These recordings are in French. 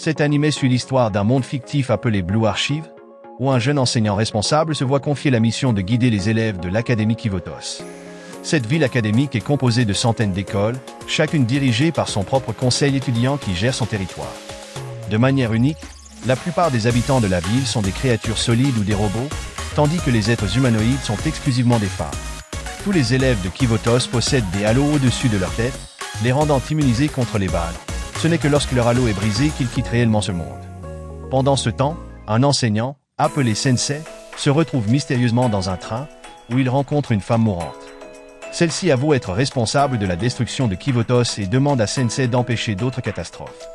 Cet animé suit l'histoire d'un monde fictif appelé Blue Archive, où un jeune enseignant responsable se voit confier la mission de guider les élèves de l'Académie Kivotos. Cette ville académique est composée de centaines d'écoles, chacune dirigée par son propre conseil étudiant qui gère son territoire. De manière unique, la plupart des habitants de la ville sont des créatures solides ou des robots, tandis que les êtres humanoïdes sont exclusivement des femmes. Tous les élèves de Kivotos possèdent des halos au-dessus de leur tête, les rendant immunisés contre les balles. Ce n'est que lorsque leur halo est brisé qu'ils quittent réellement ce monde. Pendant ce temps, un enseignant, appelé Sensei, se retrouve mystérieusement dans un train, où il rencontre une femme mourante. Celle-ci avoue être responsable de la destruction de Kivotos et demande à Sensei d'empêcher d'autres catastrophes.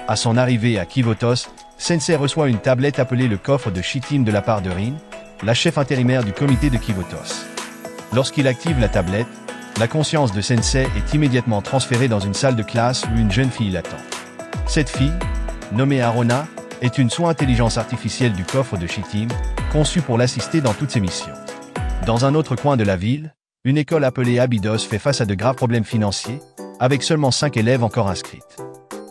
À son arrivée à Kivotos, Sensei reçoit une tablette appelée le coffre de Shitim de la part de Rin, la chef intérimaire du comité de Kivotos. Lorsqu'il active la tablette, la conscience de Sensei est immédiatement transférée dans une salle de classe où une jeune fille l'attend. Cette fille, nommée Arona, est une sous-intelligence artificielle du coffre de Shitim, conçue pour l'assister dans toutes ses missions. Dans un autre coin de la ville, une école appelée Abydos fait face à de graves problèmes financiers, avec seulement 5 élèves encore inscrites.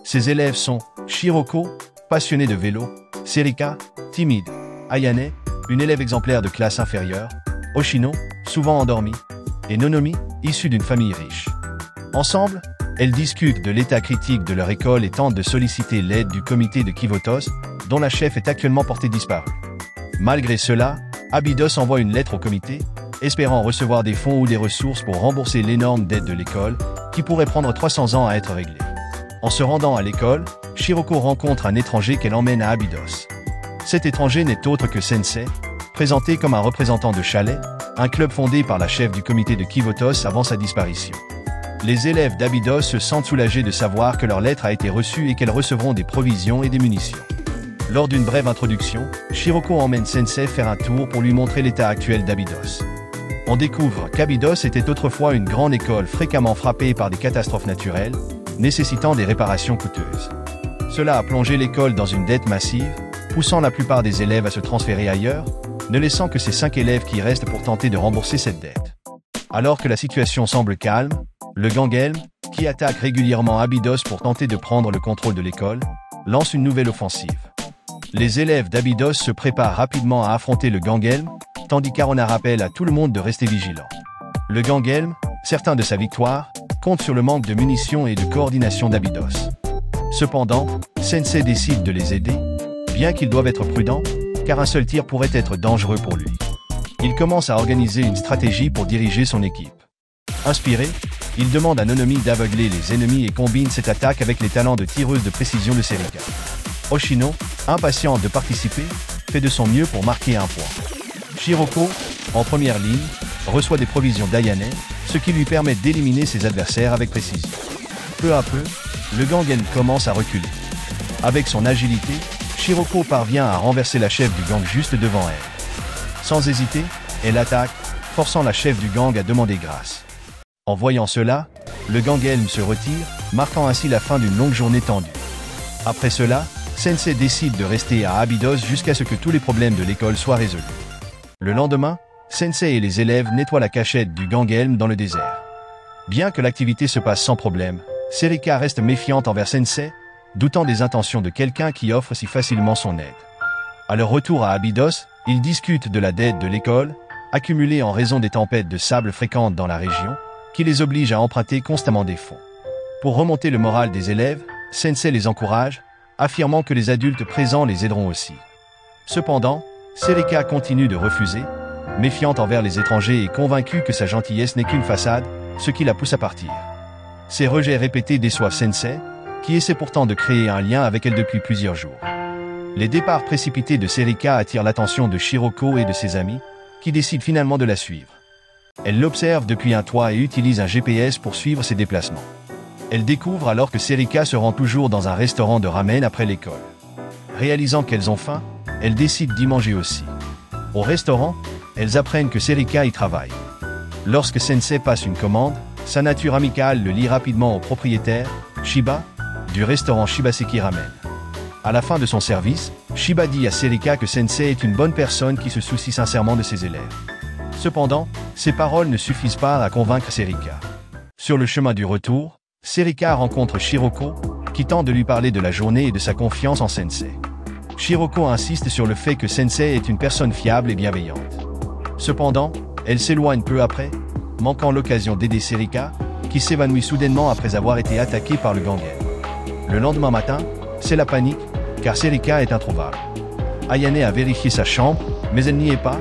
Ces élèves sont Shiroko, passionnée de vélo, Serika, timide, Ayane, une élève exemplaire de classe inférieure, Oshino, souvent endormie, et Nonomi, issue d'une famille riche. Ensemble, elles discutent de l'état critique de leur école et tentent de solliciter l'aide du comité de Kivotos, dont la chef est actuellement portée disparue. Malgré cela, Abydos envoie une lettre au comité, espérant recevoir des fonds ou des ressources pour rembourser l'énorme dette de l'école, qui pourrait prendre 300 ans à être réglée. En se rendant à l'école, Shiroko rencontre un étranger qu'elle emmène à Abydos. Cet étranger n'est autre que Sensei, présenté comme un représentant de Chalet, un club fondé par la chef du comité de Kivotos avant sa disparition. Les élèves d'Abydos se sentent soulagés de savoir que leur lettre a été reçue et qu'elles recevront des provisions et des munitions. Lors d'une brève introduction, Shiroko emmène Sensei faire un tour pour lui montrer l'état actuel d'Abydos. On découvre qu'Abydos était autrefois une grande école fréquemment frappée par des catastrophes naturelles, nécessitant des réparations coûteuses. Cela a plongé l'école dans une dette massive, poussant la plupart des élèves à se transférer ailleurs, ne laissant que ces 5 élèves qui restent pour tenter de rembourser cette dette. Alors que la situation semble calme, le gang Elm, qui attaque régulièrement Abydos pour tenter de prendre le contrôle de l'école, lance une nouvelle offensive. Les élèves d'Abydos se préparent rapidement à affronter le gang Elm, tandis qu'Arona rappelle à tout le monde de rester vigilant. Le gang Elm, certain de sa victoire, compte sur le manque de munitions et de coordination d'Abydos. Cependant, Sensei décide de les aider, bien qu'ils doivent être prudents, car un seul tir pourrait être dangereux pour lui. Il commence à organiser une stratégie pour diriger son équipe. Inspiré, il demande à Nonomi d'aveugler les ennemis et combine cette attaque avec les talents de tireuse de précision de Serika. Oshino, impatiente de participer, fait de son mieux pour marquer un point. Shiroko, en première ligne, reçoit des provisions d'Ayane, ce qui lui permet d'éliminer ses adversaires avec précision. Peu à peu, le gang Elm commence à reculer. Avec son agilité, Shiroko parvient à renverser la chef du gang juste devant elle. Sans hésiter, elle attaque, forçant la chef du gang à demander grâce. En voyant cela, le gang Elm se retire, marquant ainsi la fin d'une longue journée tendue. Après cela, Sensei décide de rester à Abydos jusqu'à ce que tous les problèmes de l'école soient résolus. Le lendemain, Sensei et les élèves nettoient la cachette du gang Elm dans le désert. Bien que l'activité se passe sans problème, Serika reste méfiante envers Sensei, doutant des intentions de quelqu'un qui offre si facilement son aide. À leur retour à Abydos, ils discutent de la dette de l'école, accumulée en raison des tempêtes de sable fréquentes dans la région, qui les obligent à emprunter constamment des fonds. Pour remonter le moral des élèves, Sensei les encourage, affirmant que les adultes présents les aideront aussi. Cependant, Serika continue de refuser, méfiante envers les étrangers et convaincue que sa gentillesse n'est qu'une façade, ce qui la pousse à partir. Ces rejets répétés déçoivent Sensei, qui essaie pourtant de créer un lien avec elle depuis plusieurs jours. Les départs précipités de Serika attirent l'attention de Shiroko et de ses amis, qui décident finalement de la suivre. Elle l'observe depuis un toit et utilise un GPS pour suivre ses déplacements. Elle découvre alors que Serika se rend toujours dans un restaurant de ramen après l'école. Réalisant qu'elles ont faim, elles décident d'y manger aussi. Au restaurant, elles apprennent que Serika y travaille. Lorsque Sensei passe une commande, sa nature amicale le lie rapidement au propriétaire, Shiba, du restaurant Shibaseki Ramen. À la fin de son service, Shiba dit à Serika que Sensei est une bonne personne qui se soucie sincèrement de ses élèves. Cependant, ces paroles ne suffisent pas à convaincre Serika. Sur le chemin du retour, Serika rencontre Shiroko, qui tente de lui parler de la journée et de sa confiance en Sensei. Shiroko insiste sur le fait que Sensei est une personne fiable et bienveillante. Cependant, elle s'éloigne peu après, manquant l'occasion d'aider Serika, qui s'évanouit soudainement après avoir été attaquée par le Gangen. Le lendemain matin, c'est la panique, car Serika est introuvable. Ayane a vérifié sa chambre, mais elle n'y est pas,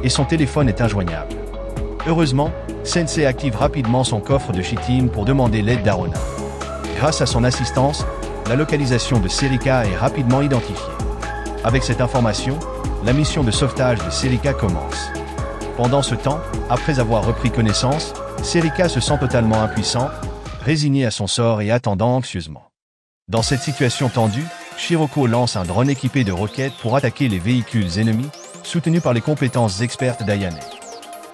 et son téléphone est injoignable. Heureusement, Sensei active rapidement son coffre de Shitim pour demander l'aide d'Arona. Grâce à son assistance, la localisation de Serika est rapidement identifiée. Avec cette information, la mission de sauvetage de Serika commence. Pendant ce temps, après avoir repris connaissance, Serika se sent totalement impuissante, résignée à son sort et attendant anxieusement. Dans cette situation tendue, Shiroko lance un drone équipé de roquettes pour attaquer les véhicules ennemis, soutenus par les compétences expertes d'Ayane.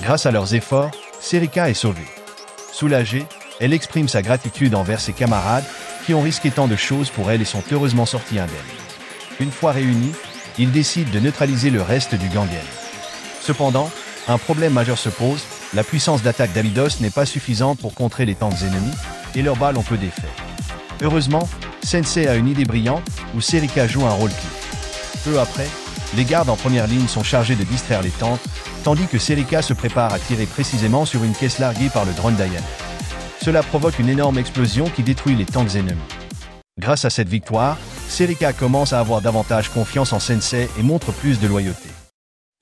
Grâce à leurs efforts, Serika est sauvée. Soulagée, elle exprime sa gratitude envers ses camarades, qui ont risqué tant de choses pour elle et sont heureusement sortis indemnes. Une fois réunis, ils décident de neutraliser le reste du Gangen. Cependant, un problème majeur se pose, la puissance d'attaque d'Abydos n'est pas suffisante pour contrer les tanks ennemis, et leurs balles ont peu d'effet. Heureusement, Sensei a une idée brillante, où Serika joue un rôle clé. Peu après, les gardes en première ligne sont chargés de distraire les tanks, tandis que Serika se prépare à tirer précisément sur une caisse larguée par le drone d'Ayane. Cela provoque une énorme explosion qui détruit les tanks ennemis. Grâce à cette victoire, Serika commence à avoir davantage confiance en Sensei et montre plus de loyauté.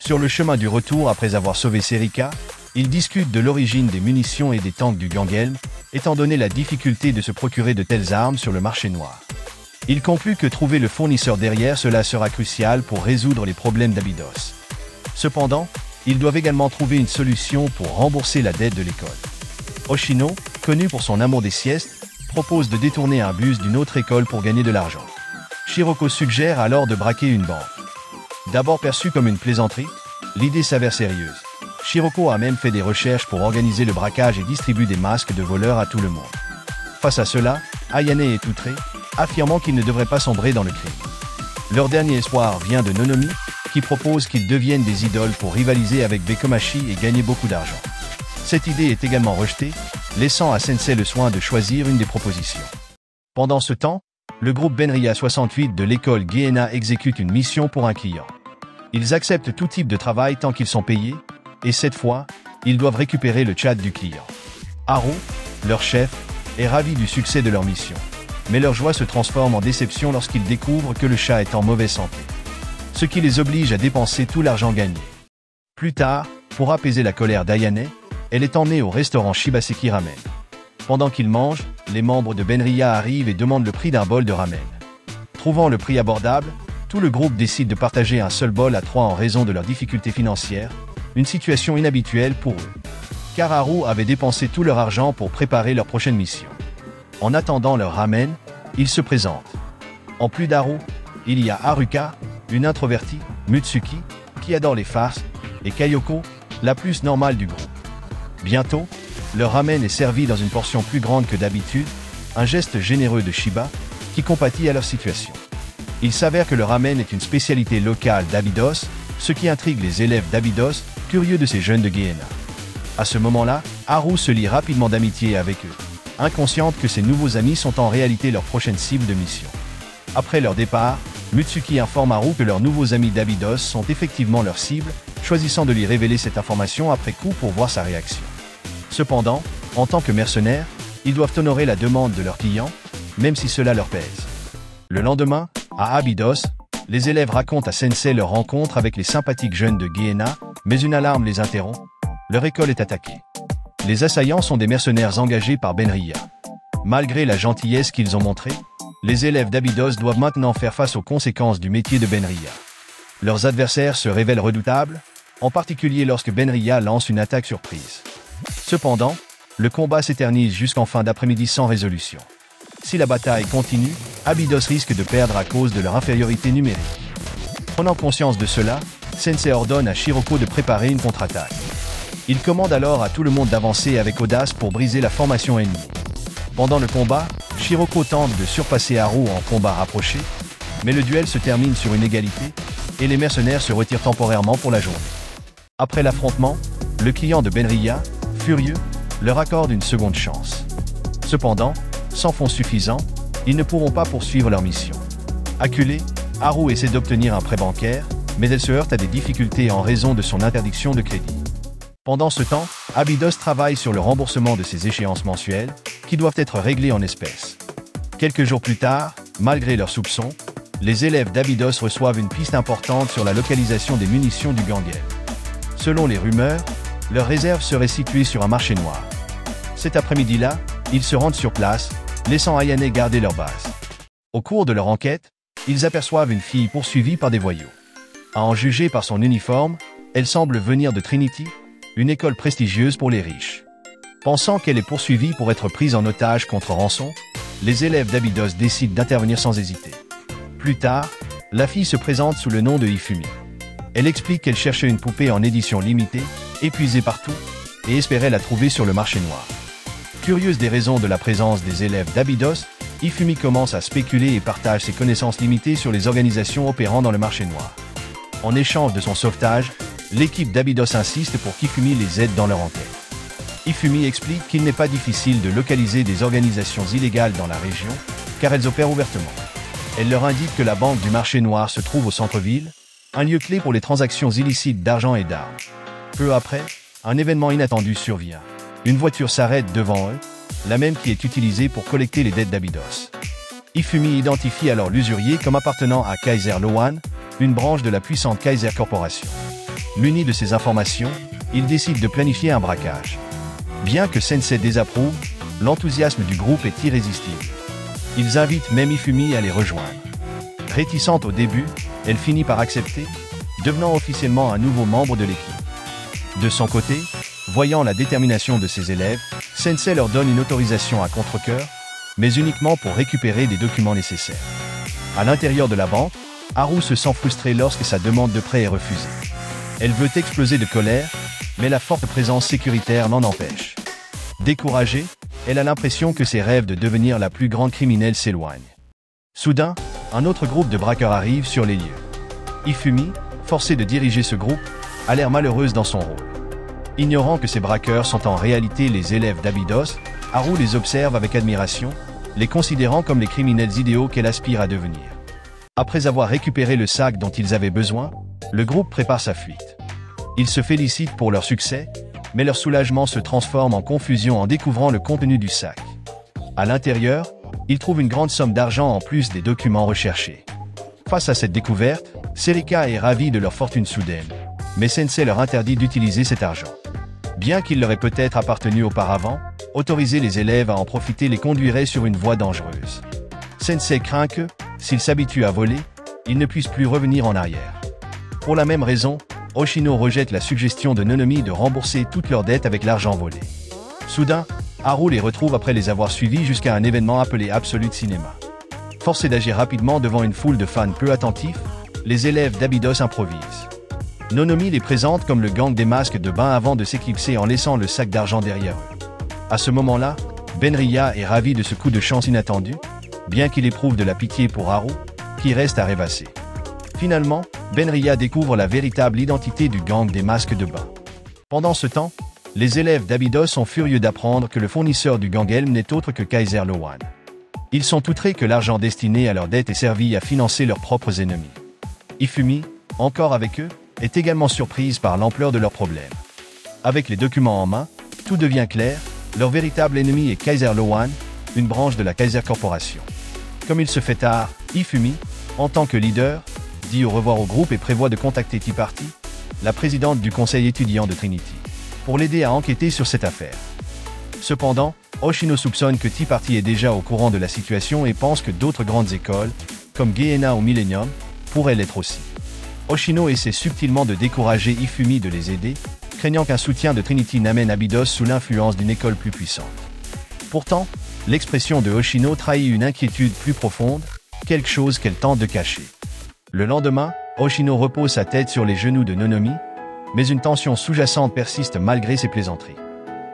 Sur le chemin du retour après avoir sauvé Serika, ils discutent de l'origine des munitions et des tanks du Gangelm, étant donné la difficulté de se procurer de telles armes sur le marché noir. Ils concluent que trouver le fournisseur derrière cela sera crucial pour résoudre les problèmes d'Abydos. Cependant, ils doivent également trouver une solution pour rembourser la dette de l'école. Oshino, connu pour son amour des siestes, propose de détourner un bus d'une autre école pour gagner de l'argent. Shiroko suggère alors de braquer une banque. D'abord perçue comme une plaisanterie, l'idée s'avère sérieuse. Shiroko a même fait des recherches pour organiser le braquage et distribue des masques de voleurs à tout le monde. Face à cela, Ayane est outrée, affirmant qu'ils ne devraient pas sombrer dans le crime. Leur dernier espoir vient de Nonomi, qui propose qu'ils deviennent des idoles pour rivaliser avec Bekomachi et gagner beaucoup d'argent. Cette idée est également rejetée, laissant à Sensei le soin de choisir une des propositions. Pendant ce temps, le groupe Benria 68 de l'école Gehenna exécute une mission pour un client. Ils acceptent tout type de travail tant qu'ils sont payés, et cette fois, ils doivent récupérer le chat du client. Haru, leur chef, est ravi du succès de leur mission. Mais leur joie se transforme en déception lorsqu'ils découvrent que le chat est en mauvaise santé. Ce qui les oblige à dépenser tout l'argent gagné. Plus tard, pour apaiser la colère d'Ayane, elle est emmenée au restaurant Shibaseki Ramen. Pendant qu'ils mangent, les membres de Benria arrivent et demandent le prix d'un bol de ramen. Trouvant le prix abordable, tout le groupe décide de partager un seul bol à 3 en raison de leurs difficultés financières, une situation inhabituelle pour eux. Car Haru avait dépensé tout leur argent pour préparer leur prochaine mission. En attendant leur ramen, ils se présentent. En plus d'Haru, il y a Haruka, une introvertie, Mutsuki, qui adore les farces, et Kayoko, la plus normale du groupe. Bientôt, leur ramen est servi dans une portion plus grande que d'habitude, un geste généreux de Shiba, qui compatit à leur situation. Il s'avère que le ramen est une spécialité locale d'Abydos, ce qui intrigue les élèves d'Abydos, curieux de ces jeunes de Gehenna. À ce moment-là, Haru se lie rapidement d'amitié avec eux, inconsciente que ses nouveaux amis sont en réalité leur prochaine cible de mission. Après leur départ, Mutsuki informe Haru que leurs nouveaux amis d'Abydos sont effectivement leur cible, choisissant de lui révéler cette information après coup pour voir sa réaction. Cependant, en tant que mercenaires, ils doivent honorer la demande de leurs clients, même si cela leur pèse. Le lendemain, à Abydos, les élèves racontent à Sensei leur rencontre avec les sympathiques jeunes de Gehenna, mais une alarme les interrompt. Leur école est attaquée. Les assaillants sont des mercenaires engagés par Benria. Malgré la gentillesse qu'ils ont montrée, les élèves d'Abydos doivent maintenant faire face aux conséquences du métier de Benria. Leurs adversaires se révèlent redoutables, en particulier lorsque Benria lance une attaque surprise. Cependant, le combat s'éternise jusqu'en fin d'après-midi sans résolution. Si la bataille continue, Abydos risque de perdre à cause de leur infériorité numérique. Prenant conscience de cela, Sensei ordonne à Shiroko de préparer une contre-attaque. Il commande alors à tout le monde d'avancer avec audace pour briser la formation ennemie. Pendant le combat, Shiroko tente de surpasser Haru en combat rapproché, mais le duel se termine sur une égalité, et les mercenaires se retirent temporairement pour la journée. Après l'affrontement, le client de Benria, furieux, leur accorde une seconde chance. Cependant, sans fonds suffisants, ils ne pourront pas poursuivre leur mission. Acculée, Haru essaie d'obtenir un prêt bancaire, mais elle se heurte à des difficultés en raison de son interdiction de crédit. Pendant ce temps, Abydos travaille sur le remboursement de ses échéances mensuelles, qui doivent être réglées en espèces. Quelques jours plus tard, malgré leurs soupçons, les élèves d'Abydos reçoivent une piste importante sur la localisation des munitions du Gangelm. Selon les rumeurs, leur réserve serait située sur un marché noir. Cet après-midi-là, ils se rendent sur place, laissant Ayane garder leur base. Au cours de leur enquête, ils aperçoivent une fille poursuivie par des voyous. À en juger par son uniforme, elle semble venir de Trinity, une école prestigieuse pour les riches. Pensant qu'elle est poursuivie pour être prise en otage contre rançon, les élèves d'Abydos décident d'intervenir sans hésiter. Plus tard, la fille se présente sous le nom de Ifumi. Elle explique qu'elle cherchait une poupée en édition limitée, épuisée partout, et espérait la trouver sur le marché noir. Curieuse des raisons de la présence des élèves d'Abydos, Ifumi commence à spéculer et partage ses connaissances limitées sur les organisations opérant dans le marché noir. En échange de son sauvetage, l'équipe d'Abydos insiste pour qu'Ifumi les aide dans leur enquête. Ifumi explique qu'il n'est pas difficile de localiser des organisations illégales dans la région, car elles opèrent ouvertement. Elle leur indique que la banque du marché noir se trouve au centre-ville, un lieu clé pour les transactions illicites d'argent et d'armes. Peu après, un événement inattendu survient. Une voiture s'arrête devant eux, la même qui est utilisée pour collecter les dettes d'Abydos. Ifumi identifie alors l'usurier comme appartenant à Kaiser Lowan, une branche de la puissante Kaiser Corporation. Muni de ces informations, il décide de planifier un braquage. Bien que Sensei désapprouve, l'enthousiasme du groupe est irrésistible. Ils invitent même Ifumi à les rejoindre. Réticente au début, elle finit par accepter, devenant officiellement un nouveau membre de l'équipe. De son côté, voyant la détermination de ses élèves, Sensei leur donne une autorisation à contre-cœur, mais uniquement pour récupérer des documents nécessaires. À l'intérieur de la banque, Haru se sent frustrée lorsque sa demande de prêt est refusée. Elle veut exploser de colère, mais la forte présence sécuritaire l'en empêche. Découragée, elle a l'impression que ses rêves de devenir la plus grande criminelle s'éloignent. Soudain, un autre groupe de braqueurs arrive sur les lieux. Ifumi, forcée de diriger ce groupe, a l'air malheureuse dans son rôle. Ignorant que ces braqueurs sont en réalité les élèves d'Abydos, Haru les observe avec admiration, les considérant comme les criminels idéaux qu'elle aspire à devenir. Après avoir récupéré le sac dont ils avaient besoin, le groupe prépare sa fuite. Ils se félicitent pour leur succès, mais leur soulagement se transforme en confusion en découvrant le contenu du sac. À l'intérieur, ils trouvent une grande somme d'argent en plus des documents recherchés. Face à cette découverte, Serika est ravie de leur fortune soudaine, mais Sensei leur interdit d'utiliser cet argent. Bien qu'il leur ait peut-être appartenu auparavant, autoriser les élèves à en profiter les conduirait sur une voie dangereuse. Sensei craint que, s'ils s'habituent à voler, ils ne puissent plus revenir en arrière. Pour la même raison, Hoshino rejette la suggestion de Nonomi de rembourser toutes leurs dettes avec l'argent volé. Soudain, Haru les retrouve après les avoir suivis jusqu'à un événement appelé Absolute Cinema. Forcés d'agir rapidement devant une foule de fans peu attentifs, les élèves d'Abydos improvisent. Nonomi les présente comme le gang des masques de bain avant de s'éclipser en laissant le sac d'argent derrière eux. À ce moment-là, Benria est ravi de ce coup de chance inattendu, bien qu'il éprouve de la pitié pour Haru, qui reste à rêvasser. Finalement, Benria découvre la véritable identité du gang des masques de bain. Pendant ce temps, les élèves d'Abydos sont furieux d'apprendre que le fournisseur du Gangelm n'est autre que Kaiser Lowan. Ils sont outrés que l'argent destiné à leurs dettes ait servi à financer leurs propres ennemis. Ifumi, encore avec eux, est également surprise par l'ampleur de leurs problèmes. Avec les documents en main, tout devient clair, leur véritable ennemi est Kaiser Lowan, une branche de la Kaiser Corporation. Comme il se fait tard, Ifumi, en tant que leader, dit au revoir au groupe et prévoit de contacter Tea Party, la présidente du conseil étudiant de Trinity, pour l'aider à enquêter sur cette affaire. Cependant, Hoshino soupçonne que Tea Party est déjà au courant de la situation et pense que d'autres grandes écoles, comme Gehenna ou Millennium, pourraient l'être aussi. Hoshino essaie subtilement de décourager Ifumi de les aider, craignant qu'un soutien de Trinity n'amène Abydos sous l'influence d'une école plus puissante. Pourtant, l'expression de Hoshino trahit une inquiétude plus profonde, quelque chose qu'elle tente de cacher. Le lendemain, Hoshino repose sa tête sur les genoux de Nonomi, mais une tension sous-jacente persiste malgré ses plaisanteries.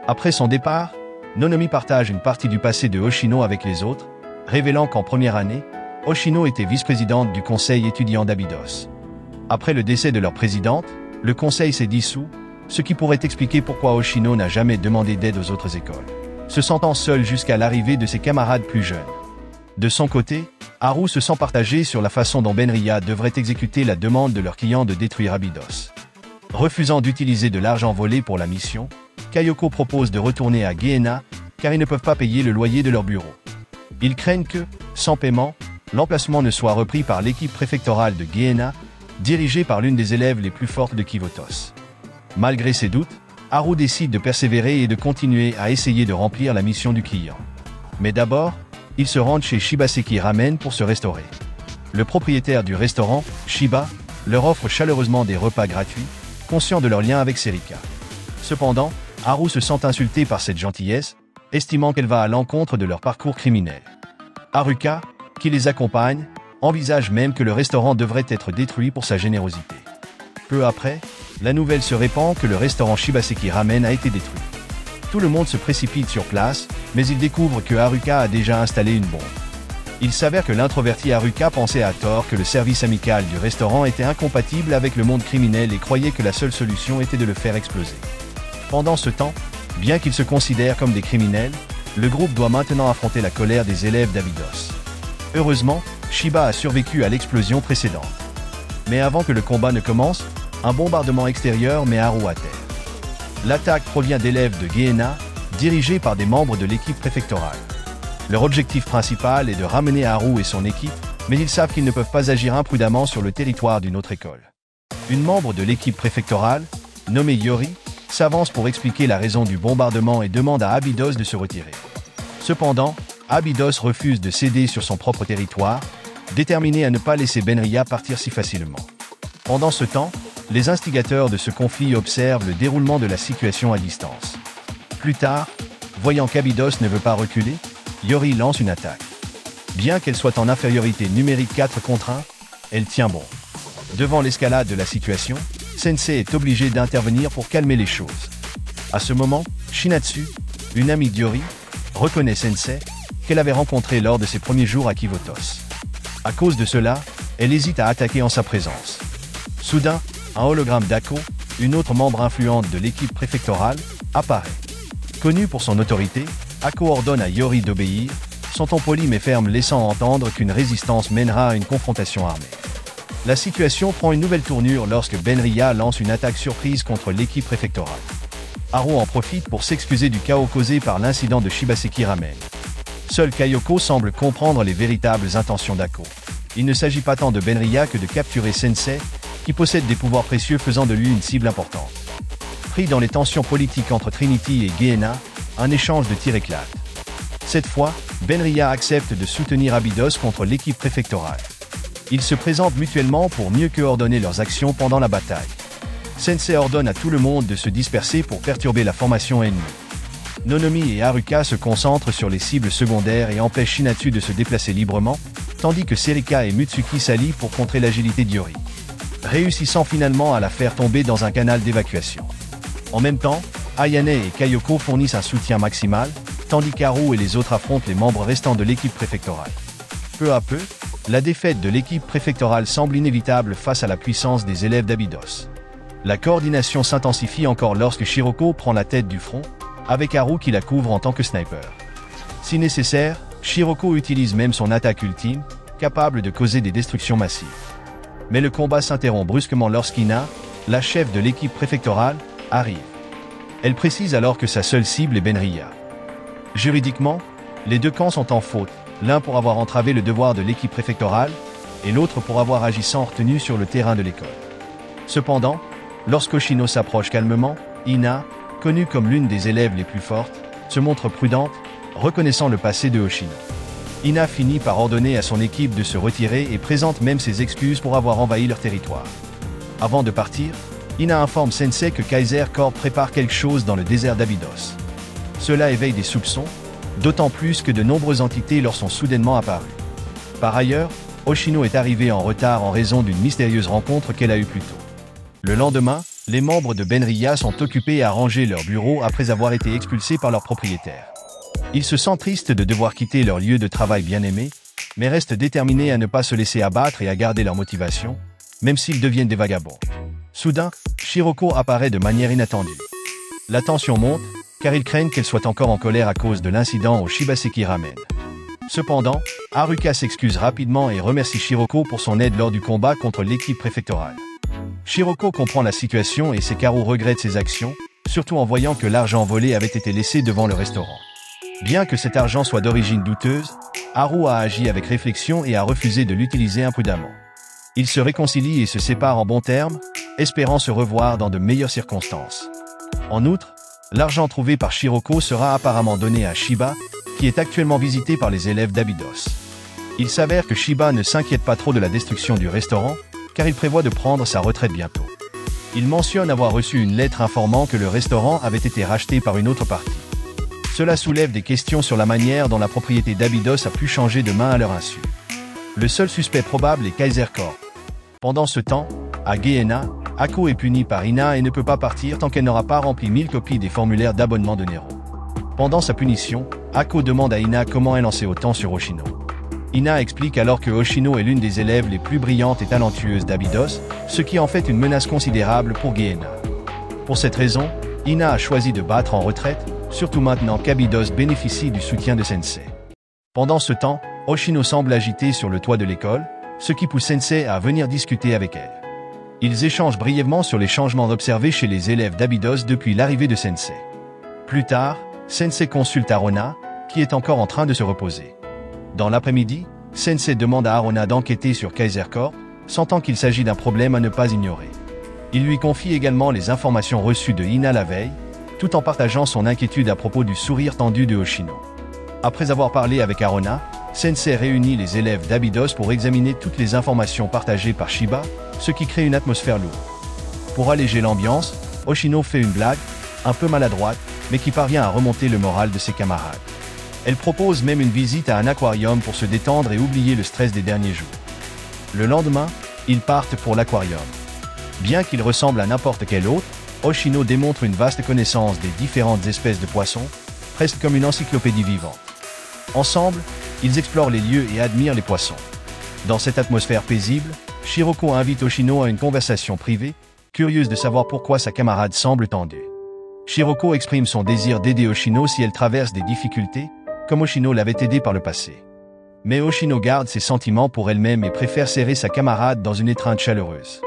Après son départ, Nonomi partage une partie du passé de Hoshino avec les autres, révélant qu'en première année, Hoshino était vice-présidente du conseil étudiant d'Abydos. Après le décès de leur présidente, le conseil s'est dissous, ce qui pourrait expliquer pourquoi Hoshino n'a jamais demandé d'aide aux autres écoles, se sentant seule jusqu'à l'arrivée de ses camarades plus jeunes. De son côté, Haru se sent partagé sur la façon dont Benria devrait exécuter la demande de leur client de détruire Abydos. Refusant d'utiliser de l'argent volé pour la mission, Kayoko propose de retourner à Gehenna car ils ne peuvent pas payer le loyer de leur bureau. Ils craignent que, sans paiement, l'emplacement ne soit repris par l'équipe préfectorale de Gehenna, dirigée par l'une des élèves les plus fortes de Kivotos. Malgré ses doutes, Haru décide de persévérer et de continuer à essayer de remplir la mission du client. Mais d'abord, ils se rendent chez Shibaseki Ramen pour se restaurer. Le propriétaire du restaurant, Shiba, leur offre chaleureusement des repas gratuits, conscient de leur lien avec Serika. Cependant, Haru se sent insulté par cette gentillesse, estimant qu'elle va à l'encontre de leur parcours criminel. Haruka, qui les accompagne, envisage même que le restaurant devrait être détruit pour sa générosité. Peu après, la nouvelle se répand que le restaurant Shibaseki Ramen a été détruit. Tout le monde se précipite sur place, mais ils découvrent que Haruka a déjà installé une bombe. Il s'avère que l'introverti Haruka pensait à tort que le service amical du restaurant était incompatible avec le monde criminel et croyait que la seule solution était de le faire exploser. Pendant ce temps, bien qu'ils se considèrent comme des criminels, le groupe doit maintenant affronter la colère des élèves d'Abydos. Heureusement, Shiba a survécu à l'explosion précédente. Mais avant que le combat ne commence, un bombardement extérieur met Haru à terre. L'attaque provient d'élèves de Gehenna, dirigés par des membres de l'équipe préfectorale. Leur objectif principal est de ramener Haru et son équipe, mais ils savent qu'ils ne peuvent pas agir imprudemment sur le territoire d'une autre école. Une membre de l'équipe préfectorale, nommée Yori, s'avance pour expliquer la raison du bombardement et demande à Abydos de se retirer. Cependant, Abydos refuse de céder sur son propre territoire, déterminé à ne pas laisser Benria partir si facilement. Pendant ce temps, les instigateurs de ce conflit observent le déroulement de la situation à distance. Plus tard, voyant qu'Abydos ne veut pas reculer, Yori lance une attaque. Bien qu'elle soit en infériorité numérique 4 contre 1, elle tient bon. Devant l'escalade de la situation, Sensei est obligé d'intervenir pour calmer les choses. À ce moment, Shinatsu, une amie d'Yori, reconnaît Sensei, qu'elle avait rencontré lors de ses premiers jours à Kivotos. À cause de cela, elle hésite à attaquer en sa présence. Soudain, un hologramme d'Ako, une autre membre influente de l'équipe préfectorale, apparaît. Connue pour son autorité, Ako ordonne à Yori d'obéir, son ton poli mais ferme laissant entendre qu'une résistance mènera à une confrontation armée. La situation prend une nouvelle tournure lorsque Benria lance une attaque surprise contre l'équipe préfectorale. Haru en profite pour s'excuser du chaos causé par l'incident de Shibaseki Ramen. Seul Kayoko semble comprendre les véritables intentions d'Ako. Il ne s'agit pas tant de Benria que de capturer Sensei, qui possède des pouvoirs précieux faisant de lui une cible importante. Pris dans les tensions politiques entre Trinity et Gehenna, un échange de tirs éclate. Cette fois, Benria accepte de soutenir Abydos contre l'équipe préfectorale. Ils se présentent mutuellement pour mieux coordonner leurs actions pendant la bataille. Sensei ordonne à tout le monde de se disperser pour perturber la formation ennemie. Nonomi et Haruka se concentrent sur les cibles secondaires et empêchent Shinatsu de se déplacer librement, tandis que Serika et Mutsuki s'allient pour contrer l'agilité d'Yori, réussissant finalement à la faire tomber dans un canal d'évacuation. En même temps, Ayane et Kayoko fournissent un soutien maximal, tandis qu'Haru et les autres affrontent les membres restants de l'équipe préfectorale. Peu à peu, la défaite de l'équipe préfectorale semble inévitable face à la puissance des élèves d'Abydos. La coordination s'intensifie encore lorsque Shiroko prend la tête du front, avec Haru qui la couvre en tant que sniper. Si nécessaire, Shiroko utilise même son attaque ultime, capable de causer des destructions massives. Mais le combat s'interrompt brusquement lorsqu'Ina, la chef de l'équipe préfectorale, arrive. Elle précise alors que sa seule cible est Benria. Juridiquement, les deux camps sont en faute, l'un pour avoir entravé le devoir de l'équipe préfectorale, et l'autre pour avoir agi sans retenue sur le terrain de l'école. Cependant, lorsqu'Oshino s'approche calmement, Ina, connue comme l'une des élèves les plus fortes, se montre prudente, reconnaissant le passé de Oshino. Ina finit par ordonner à son équipe de se retirer et présente même ses excuses pour avoir envahi leur territoire. Avant de partir, Ina informe Sensei que Kaiser Corp prépare quelque chose dans le désert d'Abydos. Cela éveille des soupçons, d'autant plus que de nombreuses entités leur sont soudainement apparues. Par ailleurs, Oshino est arrivée en retard en raison d'une mystérieuse rencontre qu'elle a eue plus tôt. Le lendemain, les membres de Benria sont occupés à ranger leur bureau après avoir été expulsés par leur propriétaire. Ils se sentent tristes de devoir quitter leur lieu de travail bien-aimé, mais restent déterminés à ne pas se laisser abattre et à garder leur motivation, même s'ils deviennent des vagabonds. Soudain, Shiroko apparaît de manière inattendue. La tension monte, car ils craignent qu'elle soit encore en colère à cause de l'incident au Shibaseki Ramen. Cependant, Haruka s'excuse rapidement et remercie Shiroko pour son aide lors du combat contre l'équipe préfectorale. Shiroko comprend la situation et Sekaru regrette ses actions, surtout en voyant que l'argent volé avait été laissé devant le restaurant. Bien que cet argent soit d'origine douteuse, Haru a agi avec réflexion et a refusé de l'utiliser imprudemment. Ils se réconcilient et se séparent en bons termes, espérant se revoir dans de meilleures circonstances. En outre, l'argent trouvé par Shiroko sera apparemment donné à Shiba, qui est actuellement visité par les élèves d'Abydos. Il s'avère que Shiba ne s'inquiète pas trop de la destruction du restaurant, car il prévoit de prendre sa retraite bientôt. Il mentionne avoir reçu une lettre informant que le restaurant avait été racheté par une autre partie. Cela soulève des questions sur la manière dont la propriété d'Abydos a pu changer de main à leur insu. Le seul suspect probable est Kaiser Corp. Pendant ce temps, à Gehenna, Ako est punie par Ina et ne peut pas partir tant qu'elle n'aura pas rempli 1000 copies des formulaires d'abonnement de Nero. Pendant sa punition, Ako demande à Ina comment elle en sait autant sur Hoshino. Ina explique alors que Hoshino est l'une des élèves les plus brillantes et talentueuses d'Abydos, ce qui en fait une menace considérable pour Gehenna. Pour cette raison, Ina a choisi de battre en retraite, surtout maintenant qu'Abydos bénéficie du soutien de Sensei. Pendant ce temps, Hoshino semble agité sur le toit de l'école, ce qui pousse Sensei à venir discuter avec elle. Ils échangent brièvement sur les changements observés chez les élèves d'Abydos depuis l'arrivée de Sensei. Plus tard, Sensei consulte Arona, qui est encore en train de se reposer. Dans l'après-midi, Sensei demande à Arona d'enquêter sur Kaiser Corp, sentant qu'il s'agit d'un problème à ne pas ignorer. Il lui confie également les informations reçues de Ina la veille, tout en partageant son inquiétude à propos du sourire tendu de Hoshino. Après avoir parlé avec Arona, Sensei réunit les élèves d'Abydos pour examiner toutes les informations partagées par Shiba, ce qui crée une atmosphère lourde. Pour alléger l'ambiance, Hoshino fait une blague, un peu maladroite, mais qui parvient à remonter le moral de ses camarades. Elle propose même une visite à un aquarium pour se détendre et oublier le stress des derniers jours. Le lendemain, ils partent pour l'aquarium. Bien qu'il ressemble à n'importe quel autre, Hoshino démontre une vaste connaissance des différentes espèces de poissons, presque comme une encyclopédie vivante. Ensemble, ils explorent les lieux et admirent les poissons. Dans cette atmosphère paisible, Shiroko invite Hoshino à une conversation privée, curieuse de savoir pourquoi sa camarade semble tendue. Shiroko exprime son désir d'aider Hoshino si elle traverse des difficultés, comme Hoshino l'avait aidé par le passé. Mais Hoshino garde ses sentiments pour elle-même et préfère serrer sa camarade dans une étreinte chaleureuse.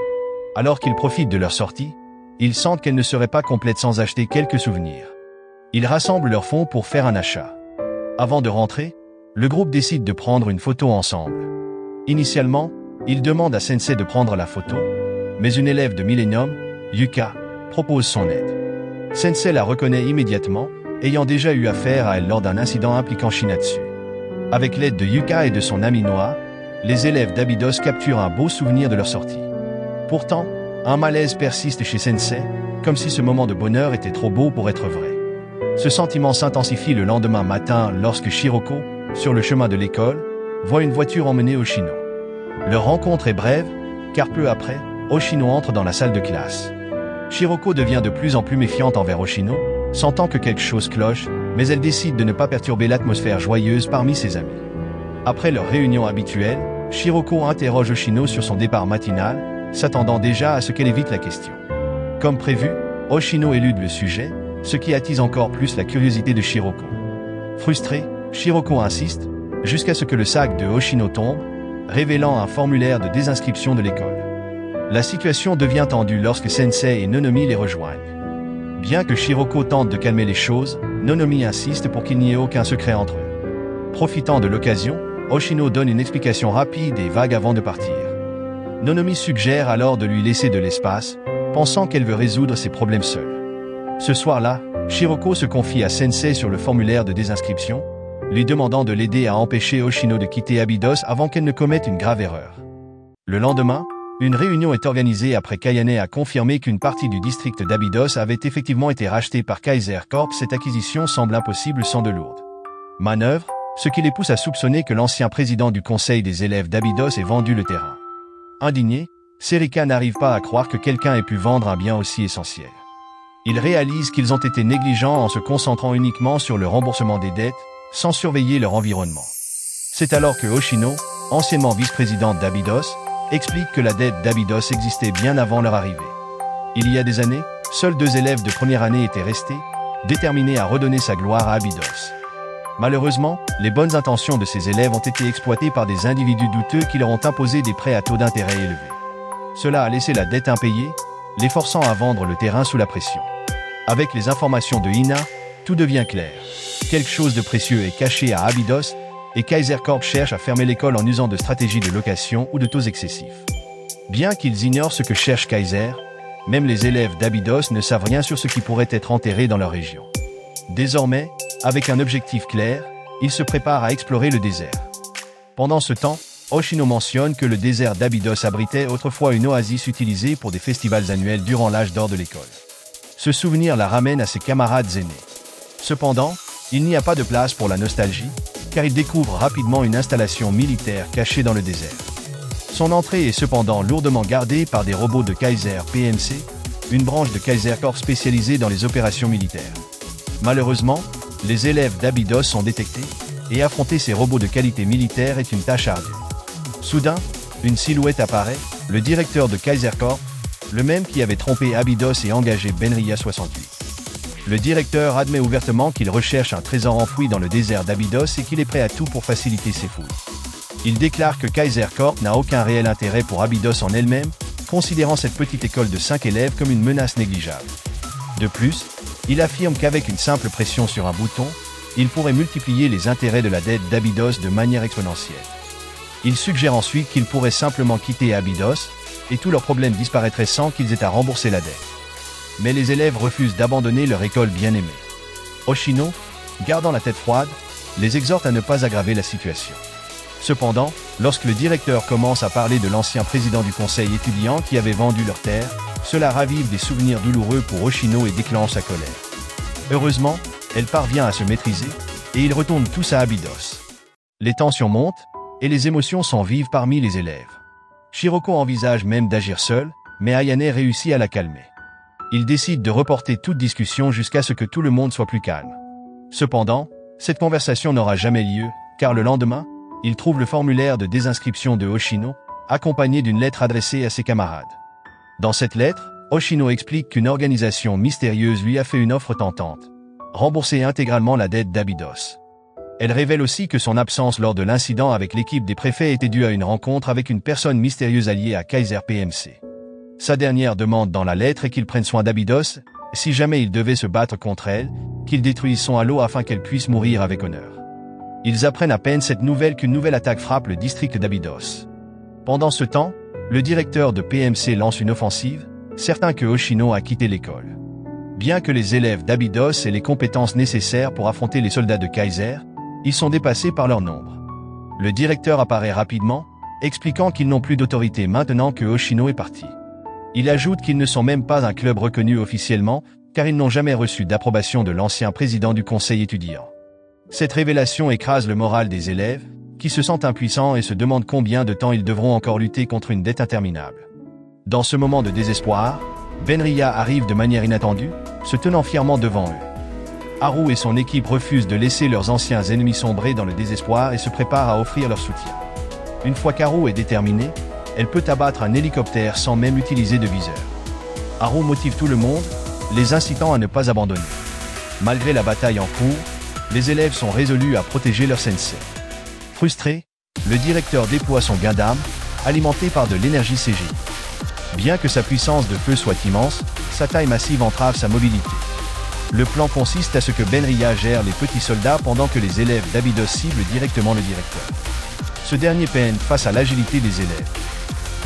Alors qu'ils profitent de leur sortie, ils sentent qu'elle ne serait pas complète sans acheter quelques souvenirs. Ils rassemblent leurs fonds pour faire un achat. Avant de rentrer, le groupe décide de prendre une photo ensemble. Initialement, ils demandent à Sensei de prendre la photo, mais une élève de Millennium, Yuka, propose son aide. Sensei la reconnaît immédiatement, ayant déjà eu affaire à elle lors d'un incident impliquant Shinatsu. Avec l'aide de Yuka et de son ami Noah, les élèves d'Abydos capturent un beau souvenir de leur sortie. Pourtant, un malaise persiste chez Sensei, comme si ce moment de bonheur était trop beau pour être vrai. Ce sentiment s'intensifie le lendemain matin lorsque Shiroko, sur le chemin de l'école, voit une voiture emmener Hoshino. Leur rencontre est brève, car peu après, Hoshino entre dans la salle de classe. Shiroko devient de plus en plus méfiante envers Hoshino, sentant que quelque chose cloche, mais elle décide de ne pas perturber l'atmosphère joyeuse parmi ses amis. Après leur réunion habituelle, Shiroko interroge Hoshino sur son départ matinal, s'attendant déjà à ce qu'elle évite la question. Comme prévu, Hoshino élude le sujet, ce qui attise encore plus la curiosité de Shiroko. Frustré, Shiroko insiste, jusqu'à ce que le sac de Hoshino tombe, révélant un formulaire de désinscription de l'école. La situation devient tendue lorsque Sensei et Nonomi les rejoignent. Bien que Shiroko tente de calmer les choses, Nonomi insiste pour qu'il n'y ait aucun secret entre eux. Profitant de l'occasion, Hoshino donne une explication rapide et vague avant de partir. Nonomi suggère alors de lui laisser de l'espace, pensant qu'elle veut résoudre ses problèmes seule. Ce soir-là, Shiroko se confie à Sensei sur le formulaire de désinscription, lui demandant de l'aider à empêcher Hoshino de quitter Abydos avant qu'elle ne commette une grave erreur. Le lendemain, une réunion est organisée après qu'Ayane a confirmé qu'une partie du district d'Abydos avait effectivement été rachetée par Kaiser Corp. Cette acquisition semble impossible sans de lourdes manœuvres, ce qui les pousse à soupçonner que l'ancien président du conseil des élèves d'Abydos ait vendu le terrain. Indigné, Serika n'arrive pas à croire que quelqu'un ait pu vendre un bien aussi essentiel. Ils réalisent qu'ils ont été négligents en se concentrant uniquement sur le remboursement des dettes, sans surveiller leur environnement. C'est alors que Hoshino, anciennement vice-présidente d'Abydos, explique que la dette d'Abydos existait bien avant leur arrivée. Il y a des années, seuls 2 élèves de première année étaient restés, déterminés à redonner sa gloire à Abydos. Malheureusement, les bonnes intentions de ces élèves ont été exploitées par des individus douteux qui leur ont imposé des prêts à taux d'intérêt élevés. Cela a laissé la dette impayée, les forçant à vendre le terrain sous la pression. Avec les informations de Ina, tout devient clair. Quelque chose de précieux est caché à Abydos, et Kaiser Corp cherche à fermer l'école en usant de stratégies de location ou de taux excessifs. Bien qu'ils ignorent ce que cherche Kaiser, même les élèves d'Abydos ne savent rien sur ce qui pourrait être enterré dans leur région. Désormais, avec un objectif clair, ils se préparent à explorer le désert. Pendant ce temps, Hoshino mentionne que le désert d'Abydos abritait autrefois une oasis utilisée pour des festivals annuels durant l'âge d'or de l'école. Ce souvenir la ramène à ses camarades aînés. Cependant, il n'y a pas de place pour la nostalgie, car il découvre rapidement une installation militaire cachée dans le désert. Son entrée est cependant lourdement gardée par des robots de Kaiser PMC, une branche de Kaiser Corp spécialisée dans les opérations militaires. Malheureusement, les élèves d'Abydos sont détectés, et affronter ces robots de qualité militaire est une tâche ardue. Soudain, une silhouette apparaît, le directeur de Kaiser Corp, le même qui avait trompé Abydos et engagé Benria 68. Le directeur admet ouvertement qu'il recherche un trésor enfoui dans le désert d'Abydos et qu'il est prêt à tout pour faciliter ses fouilles. Il déclare que Kaiser Corp n'a aucun réel intérêt pour Abydos en elle-même, considérant cette petite école de 5 élèves comme une menace négligeable. De plus, il affirme qu'avec une simple pression sur un bouton, il pourrait multiplier les intérêts de la dette d'Abydos de manière exponentielle. Il suggère ensuite qu'ils pourraient simplement quitter Abydos, et tous leurs problèmes disparaîtraient sans qu'ils aient à rembourser la dette. Mais les élèves refusent d'abandonner leur école bien-aimée. Hoshino, gardant la tête froide, les exhorte à ne pas aggraver la situation. Cependant, lorsque le directeur commence à parler de l'ancien président du conseil étudiant qui avait vendu leurs terres, cela ravive des souvenirs douloureux pour Hoshino et déclenche sa colère. Heureusement, elle parvient à se maîtriser, et ils retournent tous à Abydos. Les tensions montent, et les émotions sont vives parmi les élèves. Shiroko envisage même d'agir seul, mais Ayane réussit à la calmer. Il décide de reporter toute discussion jusqu'à ce que tout le monde soit plus calme. Cependant, cette conversation n'aura jamais lieu, car le lendemain, il trouve le formulaire de désinscription de Hoshino, accompagné d'une lettre adressée à ses camarades. Dans cette lettre, Hoshino explique qu'une organisation mystérieuse lui a fait une offre tentante: rembourser intégralement la dette d'Abydos. Elle révèle aussi que son absence lors de l'incident avec l'équipe des préfets était due à une rencontre avec une personne mystérieuse alliée à Kaiser PMC. Sa dernière demande dans la lettre est qu'il prenne soin d'Abydos, si jamais il devait se battre contre elle, qu'il détruise son halo afin qu'elle puisse mourir avec honneur. Ils apprennent à peine cette nouvelle qu'une nouvelle attaque frappe le district d'Abydos. Pendant ce temps, le directeur de PMC lance une offensive, certain que Hoshino a quitté l'école. Bien que les élèves d'Abydos aient les compétences nécessaires pour affronter les soldats de Kaiser, ils sont dépassés par leur nombre. Le directeur apparaît rapidement, expliquant qu'ils n'ont plus d'autorité maintenant que Hoshino est parti. Il ajoute qu'ils ne sont même pas un club reconnu officiellement, car ils n'ont jamais reçu d'approbation de l'ancien président du conseil étudiant. Cette révélation écrase le moral des élèves, qui se sentent impuissants et se demandent combien de temps ils devront encore lutter contre une dette interminable. Dans ce moment de désespoir, Benria arrive de manière inattendue, se tenant fièrement devant eux. Haru et son équipe refusent de laisser leurs anciens ennemis sombrer dans le désespoir et se préparent à offrir leur soutien. Une fois qu'Haru est déterminée, elle peut abattre un hélicoptère sans même utiliser de viseur. Haru motive tout le monde, les incitant à ne pas abandonner. Malgré la bataille en cours, les élèves sont résolus à protéger leur sensei. Frustré, le directeur déploie son gain d'âme, alimenté par de l'énergie CGI. Bien que sa puissance de feu soit immense, sa taille massive entrave sa mobilité. Le plan consiste à ce que Benria gère les petits soldats pendant que les élèves d'Abydos ciblent directement le directeur. Ce dernier peine face à l'agilité des élèves.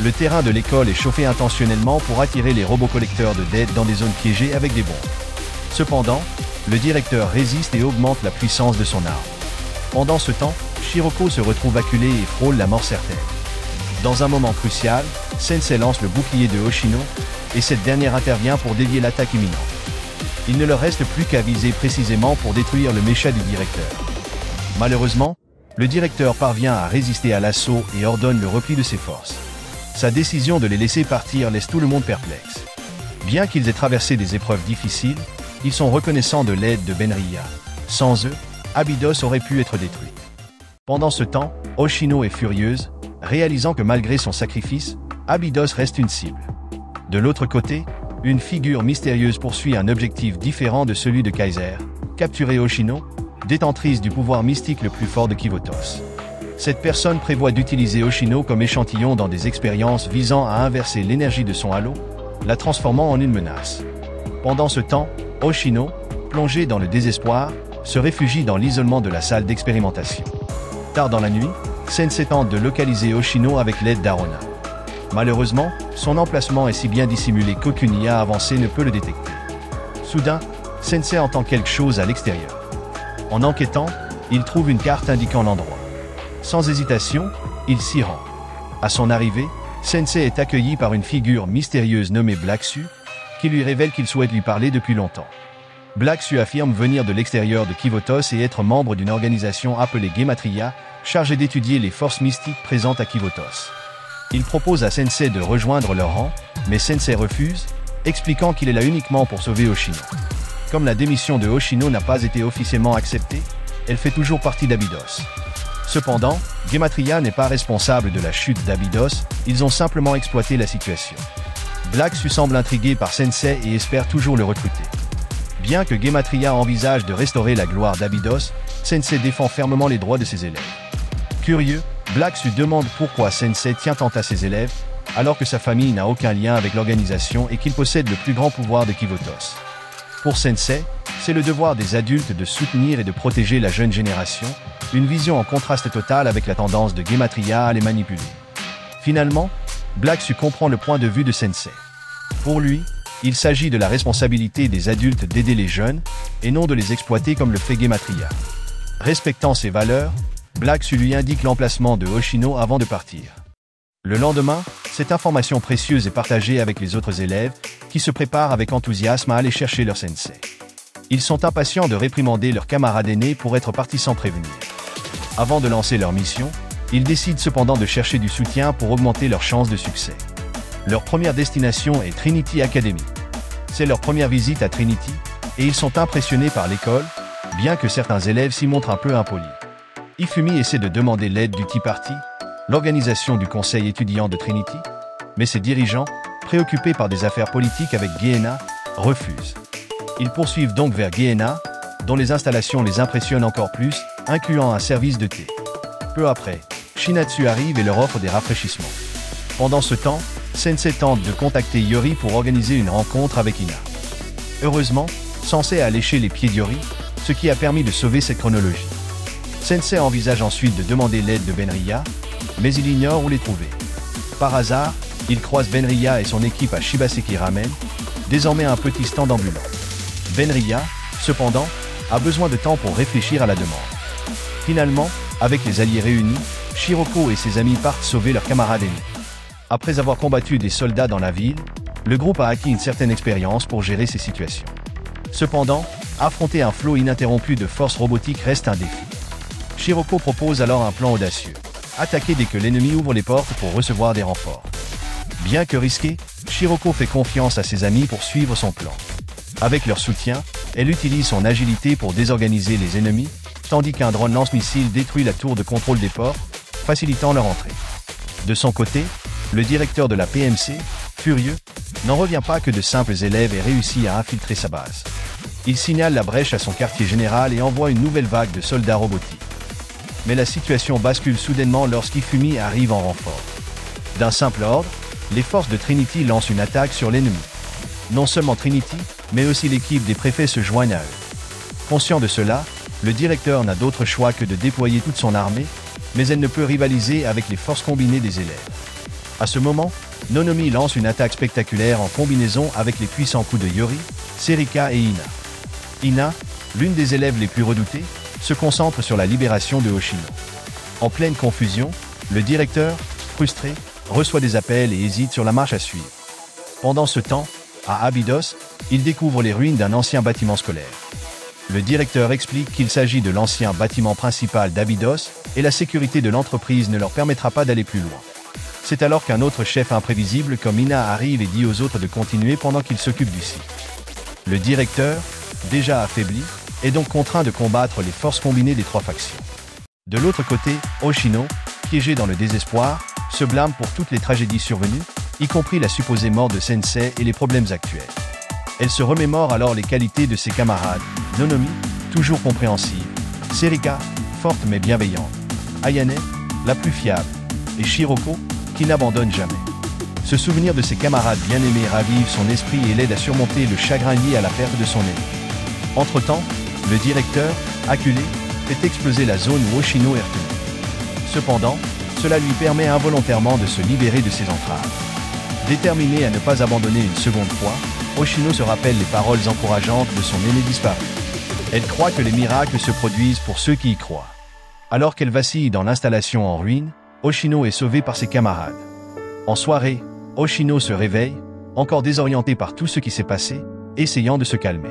Le terrain de l'école est chauffé intentionnellement pour attirer les robots collecteurs de dette dans des zones piégées avec des bombes. Cependant, le directeur résiste et augmente la puissance de son arme. Pendant ce temps, Shiroko se retrouve acculé et frôle la mort certaine. Dans un moment crucial, Sensei lance le bouclier de Hoshino, et cette dernière intervient pour dévier l'attaque imminente. Il ne leur reste plus qu'à viser précisément pour détruire le mécha du directeur. Malheureusement, le directeur parvient à résister à l'assaut et ordonne le repli de ses forces. Sa décision de les laisser partir laisse tout le monde perplexe. Bien qu'ils aient traversé des épreuves difficiles, ils sont reconnaissants de l'aide de Benria. Sans eux, Abydos aurait pu être détruite. Pendant ce temps, Hoshino est furieuse, réalisant que malgré son sacrifice, Abydos reste une cible. De l'autre côté, une figure mystérieuse poursuit un objectif différent de celui de Kaiser, capturer Hoshino, détentrice du pouvoir mystique le plus fort de Kivotos. Cette personne prévoit d'utiliser Oshino comme échantillon dans des expériences visant à inverser l'énergie de son halo, la transformant en une menace. Pendant ce temps, Oshino, plongé dans le désespoir, se réfugie dans l'isolement de la salle d'expérimentation. Tard dans la nuit, Sensei tente de localiser Oshino avec l'aide d'Arona. Malheureusement, son emplacement est si bien dissimulé qu'aucune IA avancée ne peut le détecter. Soudain, Sensei entend quelque chose à l'extérieur. En enquêtant, il trouve une carte indiquant l'endroit. Sans hésitation, il s'y rend. À son arrivée, Sensei est accueilli par une figure mystérieuse nommée Black Su, qui lui révèle qu'il souhaite lui parler depuis longtemps. Black Su affirme venir de l'extérieur de Kivotos et être membre d'une organisation appelée Gematria, chargée d'étudier les forces mystiques présentes à Kivotos. Il propose à Sensei de rejoindre leur rang, mais Sensei refuse, expliquant qu'il est là uniquement pour sauver Oshino. Comme la démission de Oshino n'a pas été officiellement acceptée, elle fait toujours partie d'Abydos. Cependant, Gematria n'est pas responsable de la chute d'Abydos, ils ont simplement exploité la situation. Black Su semble intrigué par Sensei et espère toujours le recruter. Bien que Gematria envisage de restaurer la gloire d'Abydos, Sensei défend fermement les droits de ses élèves. Curieux, Black Su demande pourquoi Sensei tient tant à ses élèves, alors que sa famille n'a aucun lien avec l'organisation et qu'il possède le plus grand pouvoir de Kivotos. Pour Sensei, c'est le devoir des adultes de soutenir et de protéger la jeune génération, une vision en contraste total avec la tendance de Gematria à les manipuler. Finalement, Black Su comprend le point de vue de Sensei. Pour lui, il s'agit de la responsabilité des adultes d'aider les jeunes, et non de les exploiter comme le fait Gematria. Respectant ses valeurs, Black Su lui indique l'emplacement de Oshino avant de partir. Le lendemain, cette information précieuse est partagée avec les autres élèves, qui se préparent avec enthousiasme à aller chercher leur sensei. Ils sont impatients de réprimander leurs camarades aînés pour être partis sans prévenir. Avant de lancer leur mission, ils décident cependant de chercher du soutien pour augmenter leurs chances de succès. Leur première destination est Trinity Academy. C'est leur première visite à Trinity, et ils sont impressionnés par l'école, bien que certains élèves s'y montrent un peu impolis. Ifumi essaie de demander l'aide du Tea Party, l'organisation du conseil étudiant de Trinity, mais ses dirigeants, préoccupés par des affaires politiques avec Gehenna, refusent. Ils poursuivent donc vers Gehenna, dont les installations les impressionnent encore plus, incluant un service de thé. Peu après, Shinatsu arrive et leur offre des rafraîchissements. Pendant ce temps, Sensei tente de contacter Yori pour organiser une rencontre avec Ina. Heureusement, Sensei a léché les pieds d'Yori, ce qui a permis de sauver cette chronologie. Sensei envisage ensuite de demander l'aide de Benria, mais il ignore où les trouver. Par hasard, il croise Benria et son équipe à Shibaseki Ramen, désormais un petit stand ambulant. Benria, cependant, a besoin de temps pour réfléchir à la demande. Finalement, avec les alliés réunis, Shiroko et ses amis partent sauver leurs camarades aînés. Après avoir combattu des soldats dans la ville, le groupe a acquis une certaine expérience pour gérer ces situations. Cependant, affronter un flot ininterrompu de forces robotiques reste un défi. Shiroko propose alors un plan audacieux. Attaquer dès que l'ennemi ouvre les portes pour recevoir des renforts. Bien que risqué, Shiroko fait confiance à ses amis pour suivre son plan. Avec leur soutien, elle utilise son agilité pour désorganiser les ennemis, tandis qu'un drone lance-missile détruit la tour de contrôle des portes, facilitant leur entrée. De son côté, le directeur de la PMC, furieux, n'en revient pas que de simples élèves aient réussi à infiltrer sa base. Il signale la brèche à son quartier général et envoie une nouvelle vague de soldats robotiques. Mais la situation bascule soudainement lorsqu'Ifumi arrive en renfort. D'un simple ordre, les forces de Trinity lancent une attaque sur l'ennemi. Non seulement Trinity, mais aussi l'équipe des préfets se joignent à eux. Conscient de cela, le directeur n'a d'autre choix que de déployer toute son armée, mais elle ne peut rivaliser avec les forces combinées des élèves. À ce moment, Nonomi lance une attaque spectaculaire en combinaison avec les puissants coups de Yori, Serika et Ina. Ina, l'une des élèves les plus redoutées, se concentre sur la libération de Oshino. En pleine confusion, le directeur, frustré, reçoit des appels et hésite sur la marche à suivre. Pendant ce temps, à Abydos, il découvre les ruines d'un ancien bâtiment scolaire. Le directeur explique qu'il s'agit de l'ancien bâtiment principal d'Abydos et la sécurité de l'entreprise ne leur permettra pas d'aller plus loin. C'est alors qu'un autre chef imprévisible comme Ina arrive et dit aux autres de continuer pendant qu'il s'occupe du site. Le directeur, déjà affaibli, est donc contraint de combattre les forces combinées des trois factions. De l'autre côté, Oshino, piégé dans le désespoir, se blâme pour toutes les tragédies survenues, y compris la supposée mort de Sensei et les problèmes actuels. Elle se remémore alors les qualités de ses camarades, Nonomi, toujours compréhensive, Serika, forte mais bienveillante. Ayane, la plus fiable. Et Shiroko, qui n'abandonne jamais. Ce souvenir de ses camarades bien-aimés ravive son esprit et l'aide à surmonter le chagrin lié à la perte de son aîné. Entre-temps, le directeur, acculé, fait exploser la zone où Oshino est retenu. Cependant, cela lui permet involontairement de se libérer de ses entraves. Déterminé à ne pas abandonner une seconde fois, Oshino se rappelle les paroles encourageantes de son aîné disparu. Elle croit que les miracles se produisent pour ceux qui y croient. Alors qu'elle vacille dans l'installation en ruine, Oshino est sauvé par ses camarades. En soirée, Oshino se réveille, encore désorienté par tout ce qui s'est passé, essayant de se calmer.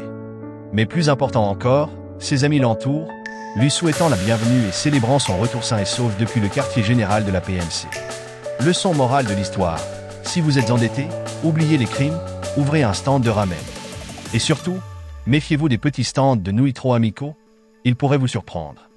Mais plus important encore, ses amis l'entourent, lui souhaitant la bienvenue et célébrant son retour sain et sauf depuis le quartier général de la PMC. Leçon morale de l'histoire: si vous êtes endetté, oubliez les crimes, ouvrez un stand de ramen. Et surtout, méfiez-vous des petits stands de nouilles trop amicaux, ils pourraient vous surprendre.